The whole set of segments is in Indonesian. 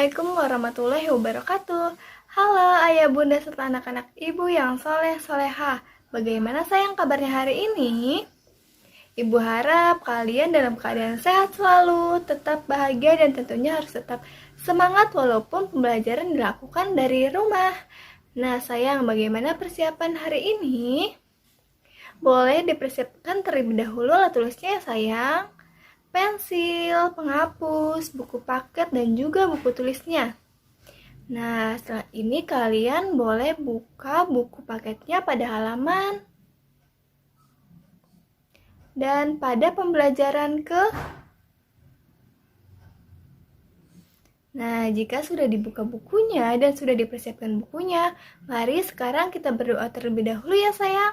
Assalamualaikum warahmatullahi wabarakatuh. Halo ayah bunda serta anak-anak ibu yang soleh soleha. Bagaimana sayang kabarnya hari ini? Ibu harap kalian dalam keadaan sehat selalu, tetap bahagia dan tentunya harus tetap semangat walaupun pembelajaran dilakukan dari rumah. Nah sayang, bagaimana persiapan hari ini? Boleh dipersiapkan terlebih dahulu alat tulisnya ya sayang. Pensil, penghapus, buku paket, dan juga buku tulisnya. Nah, setelah ini kalian boleh buka buku paketnya pada halaman dan pada pembelajaran ke. Nah, jika sudah dibuka bukunya dan sudah dipersiapkan bukunya, mari sekarang kita berdoa terlebih dahulu ya sayang.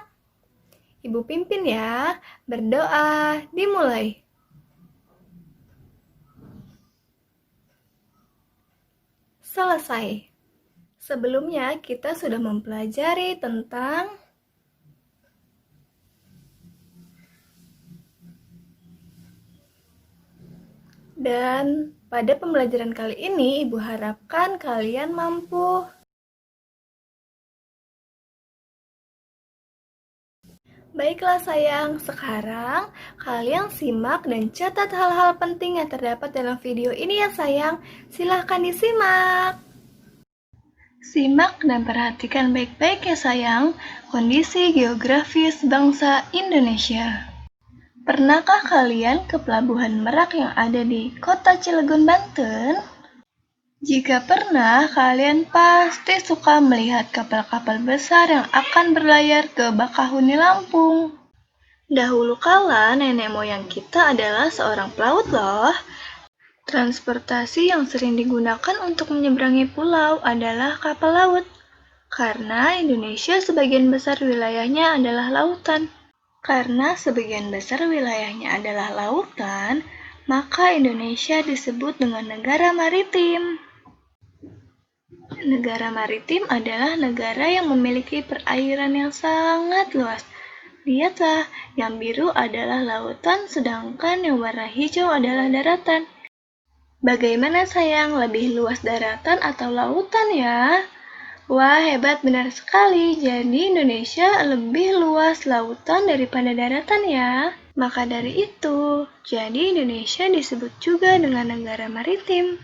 Ibu pimpin ya, berdoa dimulai. Selesai. Sebelumnya kita sudah mempelajari tentang dan pada pembelajaran kali ini Ibu harapkan kalian mampu Baiklah sayang, sekarang kalian simak dan catat hal-hal penting yang terdapat dalam video ini ya sayang. Silahkan disimak. Simak dan perhatikan baik-baik ya sayang, kondisi geografis bangsa Indonesia. Pernahkah kalian ke Pelabuhan Merak yang ada di kota Cilegon, Banten? Jika pernah, kalian pasti suka melihat kapal-kapal besar yang akan berlayar ke Bakahuni, Lampung. Dahulu kala, nenek moyang kita adalah seorang pelaut loh. Transportasi yang sering digunakan untuk menyeberangi pulau adalah kapal laut. Karena Indonesia sebagian besar wilayahnya adalah lautan. Karena sebagian besar wilayahnya adalah lautan, maka Indonesia disebut dengan negara maritim. Negara maritim adalah negara yang memiliki perairan yang sangat luas. Lihatlah, yang biru adalah lautan, sedangkan yang warna hijau adalah daratan. Bagaimana sayang, lebih luas daratan atau lautan ya? Wah, hebat benar sekali. Jadi Indonesia lebih luas lautan daripada daratan ya. Maka dari itu, jadi Indonesia disebut juga dengan negara maritim.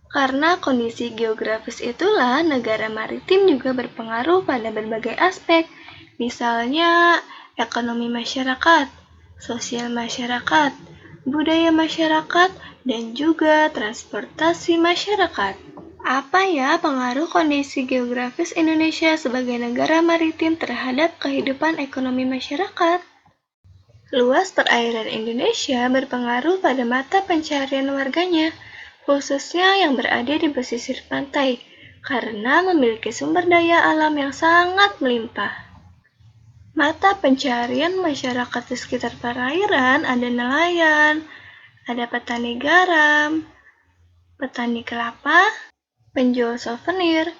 Karena kondisi geografis itulah, negara maritim juga berpengaruh pada berbagai aspek. Misalnya, ekonomi masyarakat, sosial masyarakat, budaya masyarakat, dan juga transportasi masyarakat. Apa ya pengaruh kondisi geografis Indonesia sebagai negara maritim terhadap kehidupan ekonomi masyarakat? Luas perairan Indonesia berpengaruh pada mata pencaharian warganya, khususnya yang berada di pesisir pantai, karena memiliki sumber daya alam yang sangat melimpah. Mata pencaharian masyarakat di sekitar perairan ada nelayan, ada petani garam, petani kelapa, penjual souvenir,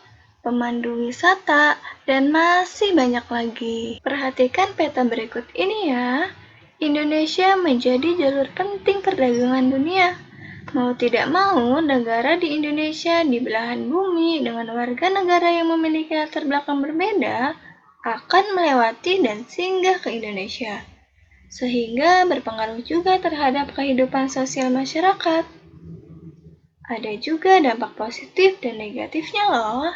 pemandu wisata, dan masih banyak lagi. Perhatikan peta berikut ini ya. Indonesia menjadi jalur penting perdagangan dunia. Mau tidak mau, negara di Indonesia di belahan bumi dengan warga negara yang memiliki latar belakang berbeda akan melewati dan singgah ke Indonesia, sehingga berpengaruh juga terhadap kehidupan sosial masyarakat. Ada juga dampak positif dan negatifnya loh.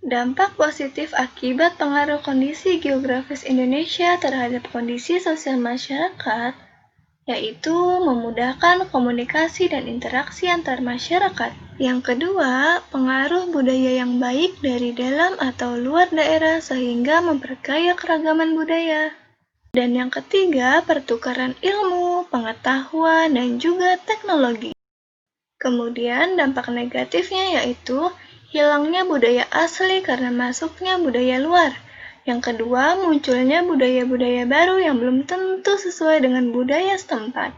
Dampak positif akibat pengaruh kondisi geografis Indonesia terhadap kondisi sosial masyarakat, yaitu memudahkan komunikasi dan interaksi antar masyarakat. Yang kedua, pengaruh budaya yang baik dari dalam atau luar daerah sehingga memperkaya keragaman budaya. Dan yang ketiga, pertukaran ilmu, pengetahuan, dan juga teknologi. Kemudian dampak negatifnya yaitu hilangnya budaya asli karena masuknya budaya luar. Yang kedua, munculnya budaya-budaya baru yang belum tentu sesuai dengan budaya setempat.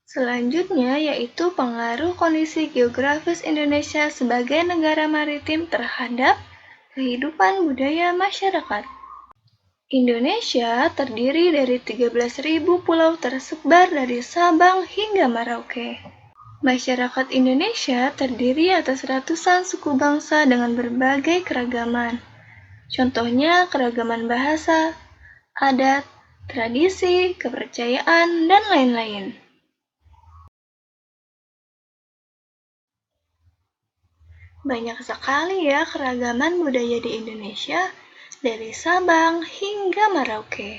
Selanjutnya yaitu pengaruh kondisi geografis Indonesia sebagai negara maritim terhadap kehidupan budaya masyarakat. Indonesia terdiri dari 13.000 pulau tersebar dari Sabang hingga Merauke. Masyarakat Indonesia terdiri atas ratusan suku bangsa dengan berbagai keragaman. Contohnya keragaman bahasa, adat, tradisi, kepercayaan, dan lain-lain. Banyak sekali ya keragaman budaya di Indonesia, dari Sabang hingga Merauke.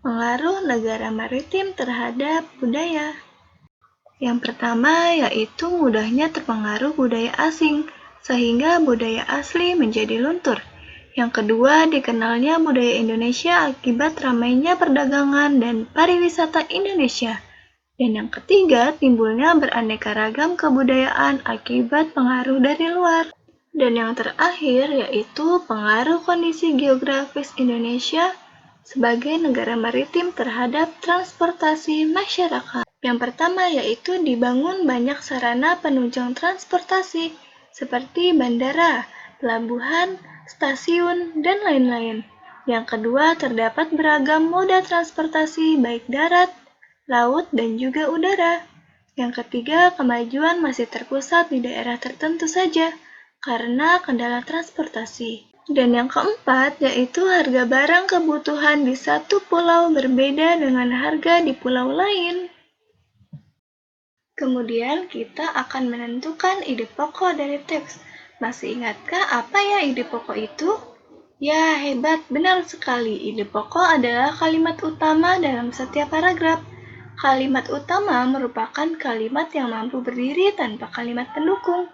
Pengaruh negara maritim terhadap budaya. Yang pertama yaitu mudahnya terpengaruh budaya asing, sehingga budaya asli menjadi luntur. Yang kedua, dikenalnya budaya Indonesia akibat ramainya perdagangan dan pariwisata Indonesia. Dan yang ketiga, timbulnya beraneka ragam kebudayaan akibat pengaruh dari luar. Dan yang terakhir yaitu pengaruh kondisi geografis Indonesia sebagai negara maritim terhadap transportasi masyarakat. Yang pertama yaitu dibangun banyak sarana penunjang transportasi seperti bandara, pelabuhan, stasiun, dan lain-lain. Yang kedua, terdapat beragam moda transportasi baik darat, laut, dan juga udara. Yang ketiga, kemajuan masih terpusat di daerah tertentu saja karena kendala transportasi. Dan yang keempat, yaitu harga barang kebutuhan di satu pulau berbeda dengan harga di pulau lain. Kemudian kita akan menentukan ide pokok dari teks. Masih ingatkah apa ya ide pokok itu? Ya, hebat, benar sekali. Ide pokok adalah kalimat utama dalam setiap paragraf. Kalimat utama merupakan kalimat yang mampu berdiri tanpa kalimat pendukung.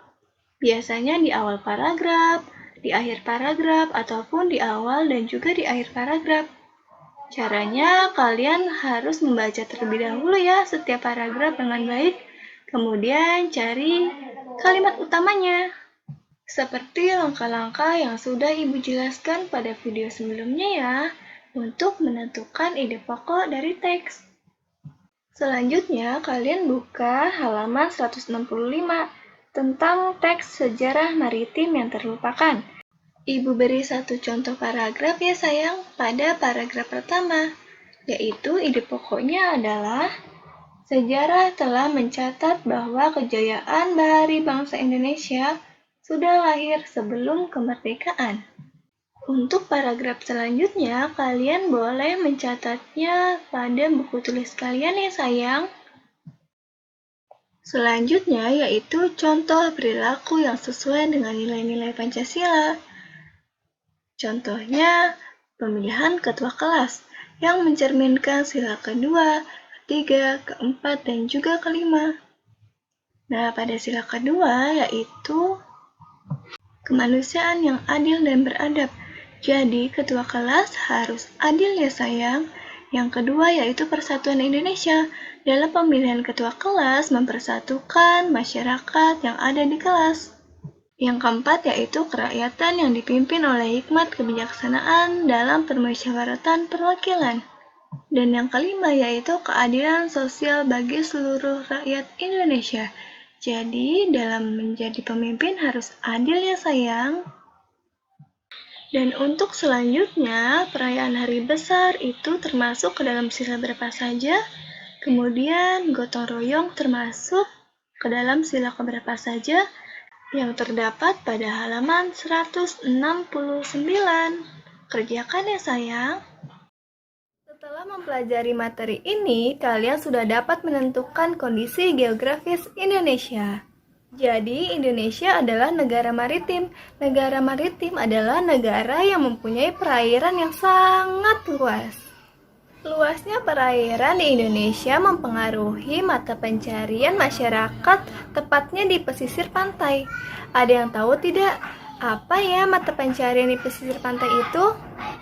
Biasanya di awal paragraf, di akhir paragraf, ataupun di awal dan juga di akhir paragraf. Caranya, kalian harus membaca terlebih dahulu ya setiap paragraf dengan baik, kemudian cari kalimat utamanya. Seperti langkah-langkah yang sudah Ibu jelaskan pada video sebelumnya ya, untuk menentukan ide pokok dari teks. Selanjutnya, kalian buka halaman 165 tentang teks sejarah maritim yang terlupakan. Ibu beri satu contoh paragraf ya sayang pada paragraf pertama, yaitu ide pokoknya adalah sejarah telah mencatat bahwa kejayaan bahari bangsa Indonesia sudah lahir sebelum kemerdekaan. Untuk paragraf selanjutnya, kalian boleh mencatatnya pada buku tulis kalian ya sayang. Selanjutnya yaitu contoh perilaku yang sesuai dengan nilai-nilai Pancasila. Contohnya, pemilihan ketua kelas yang mencerminkan sila kedua, ketiga, keempat, dan juga kelima. Nah, pada sila kedua yaitu kemanusiaan yang adil dan beradab. Jadi, ketua kelas harus adil ya sayang. Yang kedua yaitu persatuan Indonesia. Dalam pemilihan ketua kelas mempersatukan masyarakat yang ada di kelas. Yang keempat yaitu kerakyatan yang dipimpin oleh hikmat kebijaksanaan dalam permusyawaratan perwakilan. Dan yang kelima yaitu keadilan sosial bagi seluruh rakyat Indonesia. Jadi, dalam menjadi pemimpin harus adil ya sayang. Dan untuk selanjutnya, perayaan hari besar itu termasuk ke dalam sila berapa saja? Kemudian, gotong royong termasuk ke dalam sila keberapa saja? Yang terdapat pada halaman 169. Kerjakan ya sayang. Setelah mempelajari materi ini, kalian sudah dapat menentukan kondisi geografis Indonesia. Jadi, Indonesia adalah negara maritim. Negara maritim adalah negara yang mempunyai perairan yang sangat luas. Luasnya perairan di Indonesia mempengaruhi mata pencarian masyarakat, tepatnya di pesisir pantai. Ada yang tahu tidak? Apa ya mata pencarian di pesisir pantai itu?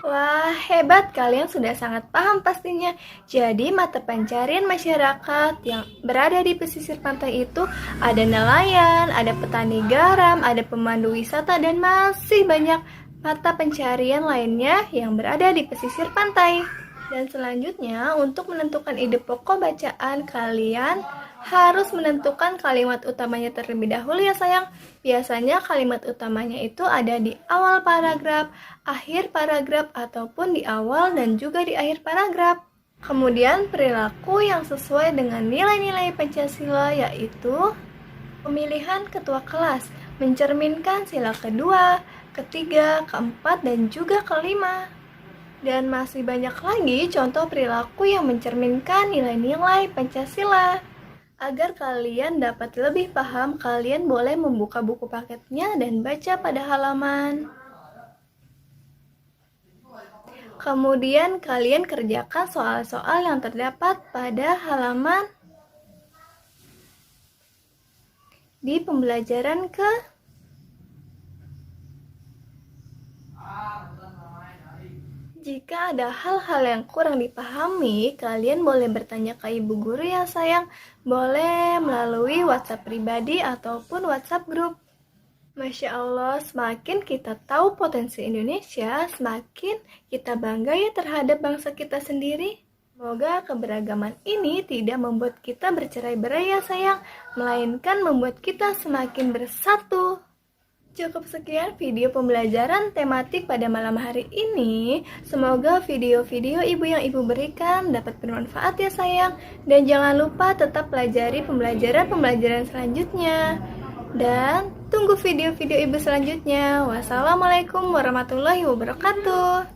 Wah, hebat, kalian sudah sangat paham pastinya. Jadi, mata pencarian masyarakat yang berada di pesisir pantai itu ada nelayan, ada petani garam, ada pemandu wisata, dan masih banyak mata pencarian lainnya yang berada di pesisir pantai. Dan selanjutnya, untuk menentukan ide pokok bacaan, kalian harus menentukan kalimat utamanya terlebih dahulu ya sayang. Biasanya kalimat utamanya itu ada di awal paragraf, akhir paragraf, ataupun di awal dan juga di akhir paragraf. Kemudian perilaku yang sesuai dengan nilai-nilai Pancasila yaitu pemilihan ketua kelas, mencerminkan sila kedua, ketiga, keempat, dan juga kelima. Dan masih banyak lagi contoh perilaku yang mencerminkan nilai-nilai Pancasila. Agar kalian dapat lebih paham, kalian boleh membuka buku paketnya dan baca pada halaman. Kemudian kalian kerjakan soal-soal yang terdapat pada halaman di pembelajaran ke Jika ada hal-hal yang kurang dipahami, kalian boleh bertanya ke ibu guru ya sayang. Boleh melalui WhatsApp pribadi ataupun WhatsApp grup. Masya Allah, semakin kita tahu potensi Indonesia, semakin kita bangga ya terhadap bangsa kita sendiri. Semoga keberagaman ini tidak membuat kita bercerai-berai ya sayang, melainkan membuat kita semakin bersatu. Cukup sekian video pembelajaran tematik pada malam hari ini. Semoga video-video ibu yang ibu berikan dapat bermanfaat ya sayang. Dan jangan lupa tetap pelajari pembelajaran selanjutnya. Dan tunggu video-video ibu selanjutnya. Wassalamualaikum warahmatullahi wabarakatuh.